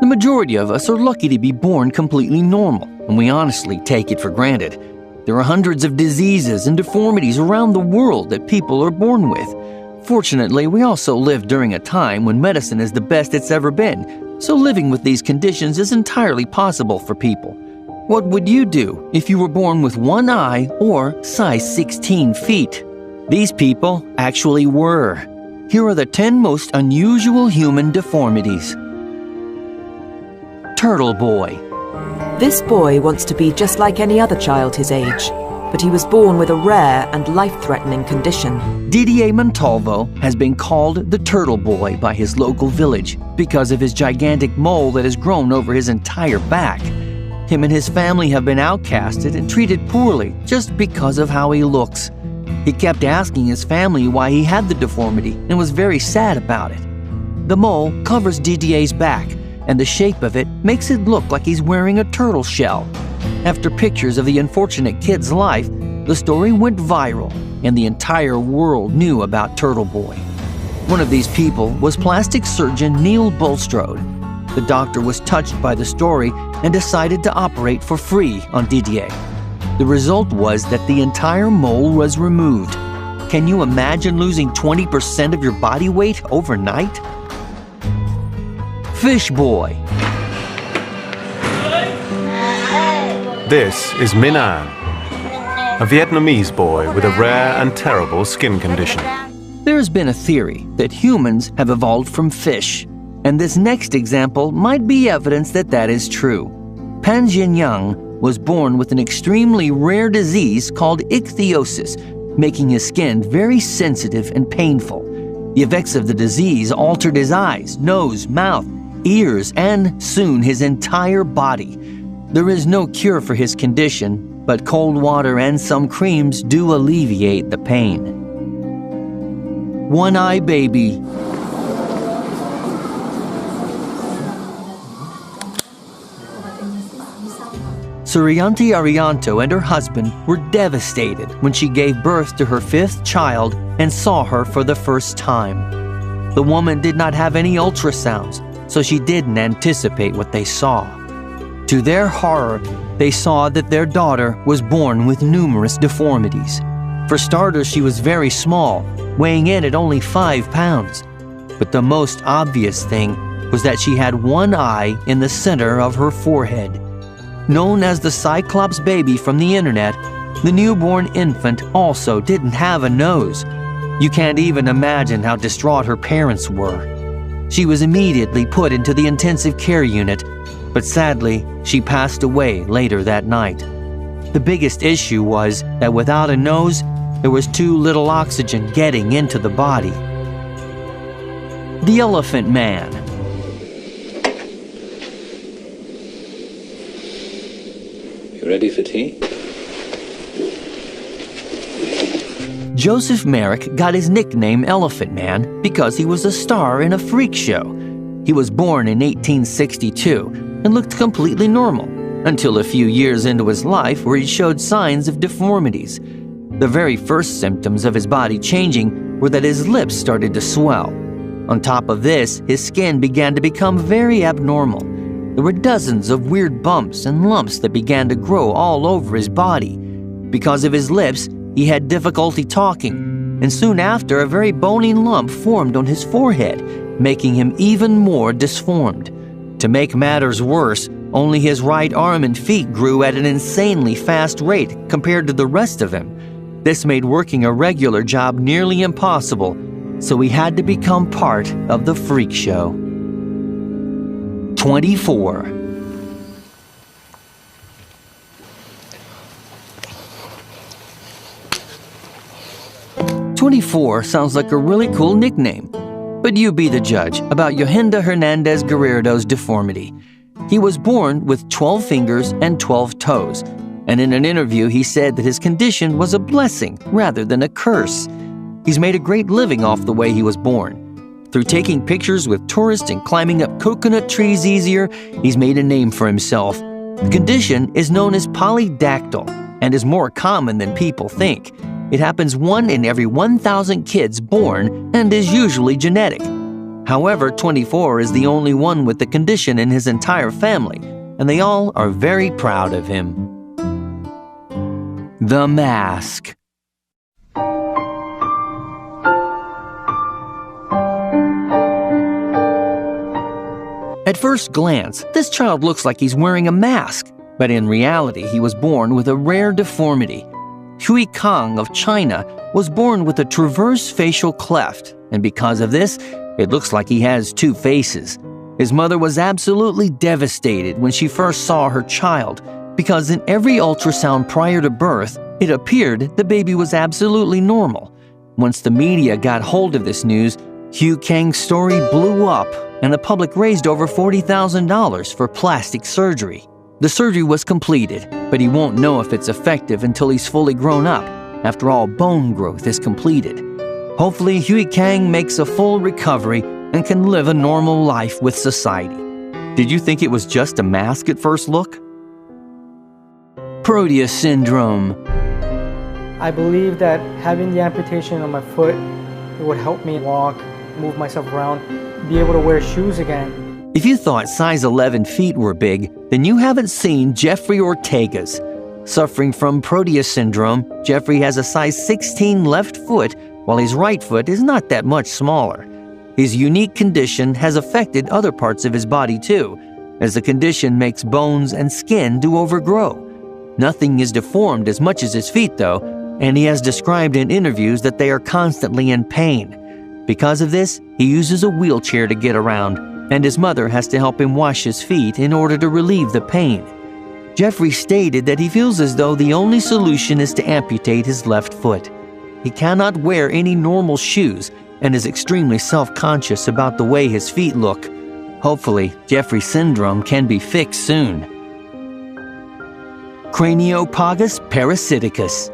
The majority of us are lucky to be born completely normal, and we honestly take it for granted. There are hundreds of diseases and deformities around the world that people are born with. Fortunately, we also live during a time when medicine is the best it's ever been, so living with these conditions is entirely possible for people. What would you do if you were born with one eye or size 16 feet? These people actually were. Here are the 10 most unusual human deformities. Turtle Boy. This boy wants to be just like any other child his age, but he was born with a rare and life-threatening condition. Didier Montalvo has been called the Turtle Boy by his local village because of his gigantic mole that has grown over his entire back. Him and his family have been outcasted and treated poorly just because of how he looks. He kept asking his family why he had the deformity and was very sad about it. The mole covers Didier's back, and the shape of it makes it look like he's wearing a turtle shell. After pictures of the unfortunate kid's life, the story went viral, and the entire world knew about Turtle Boy. One of these people was plastic surgeon Neil Bulstrode. The doctor was touched by the story and decided to operate for free on Didier. The result was that the entire mole was removed. Can you imagine losing 20% of your body weight overnight? Fish Boy. This is Minh An, a Vietnamese boy with a rare and terrible skin condition. There's been a theory that humans have evolved from fish, and this next example might be evidence that that is true. Pan Jinyang was born with an extremely rare disease called ichthyosis, making his skin very sensitive and painful. The effects of the disease altered his eyes, nose, mouth, ears, and soon his entire body. There is no cure for his condition, but cold water and some creams do alleviate the pain. One-eye baby. Suryanti Arianto and her husband were devastated when she gave birth to her 5th child and saw her for the first time. The woman did not have any ultrasounds, so she didn't anticipate what they saw. To their horror, they saw that their daughter was born with numerous deformities. For starters, she was very small, weighing in at only 5 pounds. But the most obvious thing was that she had one eye in the center of her forehead. Known as the Cyclops baby from the internet, the newborn infant also didn't have a nose. You can't even imagine how distraught her parents were. She was immediately put into the intensive care unit, but sadly, she passed away later that night. The biggest issue was that without a nose, there was too little oxygen getting into the body. The Elephant Man. You ready for tea? Joseph Merrick got his nickname Elephant Man because he was a star in a freak show. He was born in 1862 and looked completely normal until a few years into his life where he showed signs of deformities. The very first symptoms of his body changing were that his lips started to swell. On top of this, his skin began to become very abnormal. There were dozens of weird bumps and lumps that began to grow all over his body. Because of his lips, he had difficulty talking, and soon after, a very bony lump formed on his forehead, making him even more disformed. To make matters worse, only his right arm and feet grew at an insanely fast rate compared to the rest of him. This made working a regular job nearly impossible, so he had to become part of the freak show. 24. "24 sounds like a really cool nickname, but you be the judge about Yohinda Hernandez Guerrero's deformity. He was born with 12 fingers and 12 toes, and in an interview he said that his condition was a blessing rather than a curse. He's made a great living off the way he was born. Through taking pictures with tourists and climbing up coconut trees easier, he's made a name for himself. The condition is known as polydactyl and is more common than people think. It happens 1 in every 1,000 kids born and is usually genetic. However, 24 is the only one with the condition in his entire family, and they all are very proud of him. The Mask. At first glance, this child looks like he's wearing a mask, but in reality, he was born with a rare deformity. Hui Kang of China was born with a transverse facial cleft, and because of this, it looks like he has two faces. His mother was absolutely devastated when she first saw her child, because in every ultrasound prior to birth, it appeared the baby was absolutely normal. Once the media got hold of this news, Hui Kang's story blew up, and the public raised over $40,000 for plastic surgery. The surgery was completed, but he won't know if it's effective until he's fully grown up. After all, bone growth is completed. Hopefully, Hui Kang makes a full recovery and can live a normal life with society. Did you think it was just a mask at first look? Proteus syndrome. I believe that having the amputation on my foot, it would help me walk, move myself around, be able to wear shoes again. If you thought size 11 feet were big, then you haven't seen Jeffrey Ortega's. Suffering from Proteus syndrome, Jeffrey has a size 16 left foot, while his right foot is not that much smaller. His unique condition has affected other parts of his body too, as the condition makes bones and skin to overgrow. Nothing is deformed as much as his feet though, and he has described in interviews that they are constantly in pain. Because of this, he uses a wheelchair to get around, and his mother has to help him wash his feet in order to relieve the pain. Jeffrey stated that he feels as though the only solution is to amputate his left foot. He cannot wear any normal shoes and is extremely self-conscious about the way his feet look. Hopefully, Jeffrey syndrome can be fixed soon. Craniopagus parasiticus.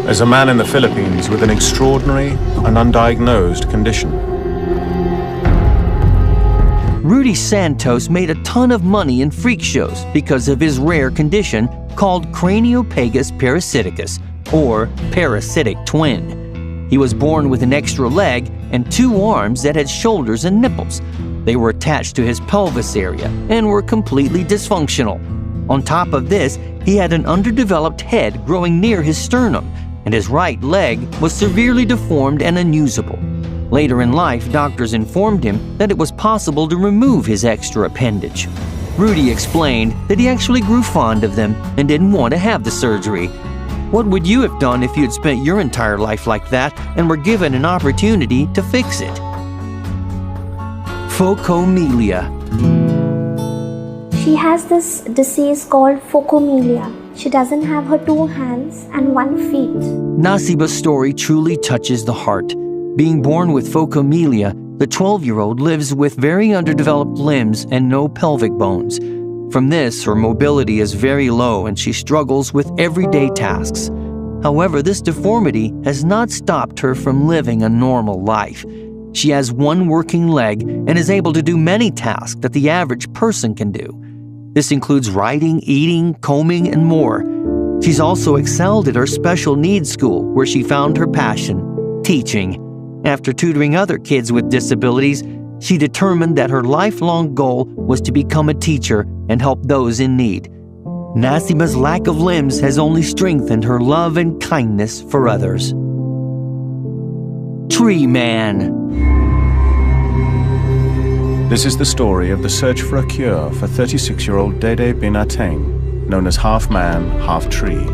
There's a man in the Philippines with an extraordinary and undiagnosed condition. Rudy Santos made a ton of money in freak shows because of his rare condition called Craniopagus parasiticus, or parasitic twin. He was born with an extra leg and two arms that had shoulders and nipples. They were attached to his pelvis area and were completely dysfunctional. On top of this, he had an underdeveloped head growing near his sternum, and his right leg was severely deformed and unusable. Later in life, doctors informed him that it was possible to remove his extra appendage. Rudy explained that he actually grew fond of them and didn't want to have the surgery. What would you have done if you had spent your entire life like that and were given an opportunity to fix it? Phocomelia. She has this disease called phocomelia. She doesn't have her two hands and one feet. Nasiba's story truly touches the heart. Being born with phocomelia, the 12-year-old lives with very underdeveloped limbs and no pelvic bones. From this, her mobility is very low and she struggles with everyday tasks. However, this deformity has not stopped her from living a normal life. She has one working leg and is able to do many tasks that the average person can do. This includes writing, eating, combing, and more. She's also excelled at her special needs school, where she found her passion, teaching. After tutoring other kids with disabilities, she determined that her lifelong goal was to become a teacher and help those in need. Nasiba's lack of limbs has only strengthened her love and kindness for others. Tree Man. This is the story of the search for a cure for 36-year-old Dede Binateng, known as half man, half tree.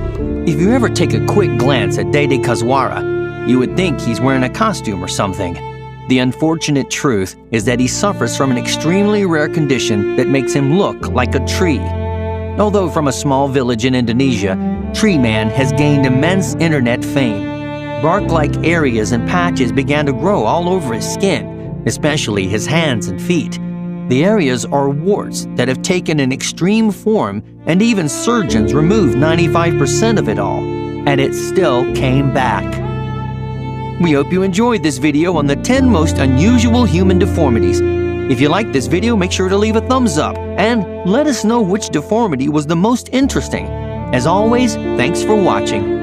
If you ever take a quick glance at Dede Kazwara, you would think he's wearing a costume or something. The unfortunate truth is that he suffers from an extremely rare condition that makes him look like a tree. Although from a small village in Indonesia, Tree Man has gained immense internet fame. Bark-like areas and patches began to grow all over his skin, especially his hands and feet. The areas are warts that have taken an extreme form, and even surgeons removed 95% of it all, and it still came back. We hope you enjoyed this video on the 10 most unusual human deformities. If you liked this video, make sure to leave a thumbs up, and let us know which deformity was the most interesting. As always, thanks for watching.